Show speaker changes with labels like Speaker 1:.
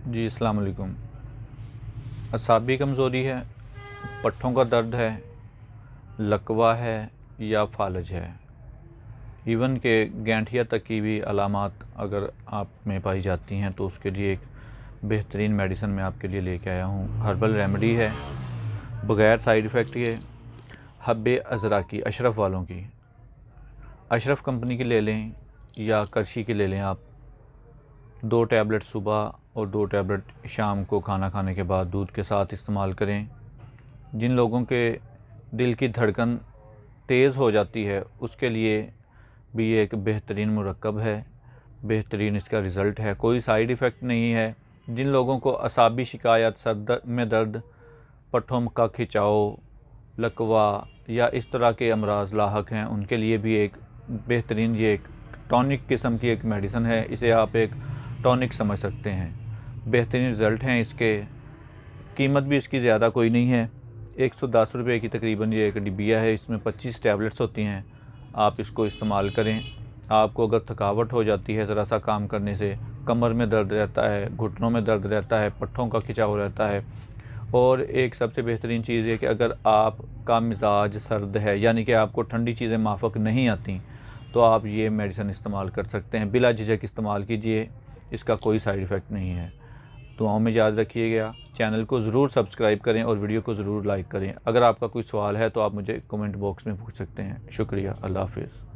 Speaker 1: जी अस्सलाम वालेकुम। असाबी कमज़ोरी है, पट्ठों का दर्द है, लकवा है या फालज है, इवन के गैंठिया तक की भी अलामात अगर आप में पाई जाती हैं तो उसके लिए एक बेहतरीन मेडिसिन मैं आपके लिए लेके आया हूँ। हर्बल रेमेडी है, बग़ैर साइड इफ़ेक्ट के। हब्बे अज़रा की, अशरफ वालों की, अशरफ कंपनी की ले लें या करशी की ले लें। आप 2 टैबलेट सुबह और 2 टैबलेट शाम को खाना खाने के बाद दूध के साथ इस्तेमाल करें। जिन लोगों के दिल की धड़कन तेज़ हो जाती है उसके लिए भी ये एक बेहतरीन मुरक्कब है, बेहतरीन इसका रिज़ल्ट है, कोई साइड इफ़ेक्ट नहीं है। जिन लोगों को असाबी शिकायत, सर में दर्द, पट्ठों का खिंचाव, लकवा या इस तरह के अमराज लाहक हैं उनके लिए भी एक बेहतरीन, ये एक टॉनिक किस्म की एक मेडिसिन है। इसे आप एक टॉनिक समझ सकते हैं। बेहतरीन रिज़ल्ट हैं इसके। कीमत भी इसकी ज़्यादा कोई नहीं है, 110 रुपये की तकरीबन ये एक डिबिया है। इसमें 25 टैबलेट्स होती हैं। आप इसको इस्तेमाल करें। आपको अगर थकावट हो जाती है ज़रा सा काम करने से, कमर में दर्द रहता है, घुटनों में दर्द रहता है, पट्ठों का खिंचाव रहता है, और एक सबसे बेहतरीन चीज़ है कि अगर आपका मिजाज सर्द है यानी कि आपको ठंडी चीज़ें माफ़क नहीं आती तो आप ये मेडिसिन इस्तेमाल कर सकते हैं। बिला झिझक इस्तेमाल कीजिए, इसका कोई साइड इफ़ेक्ट नहीं है। दुआओं में याद रखिएगा। चैनल को ज़रूर सब्सक्राइब करें और वीडियो को ज़रूर लाइक करें। अगर आपका कोई सवाल है तो आप मुझे कमेंट बॉक्स में पूछ सकते हैं। शुक्रिया। अल्लाह हाफ़िज़।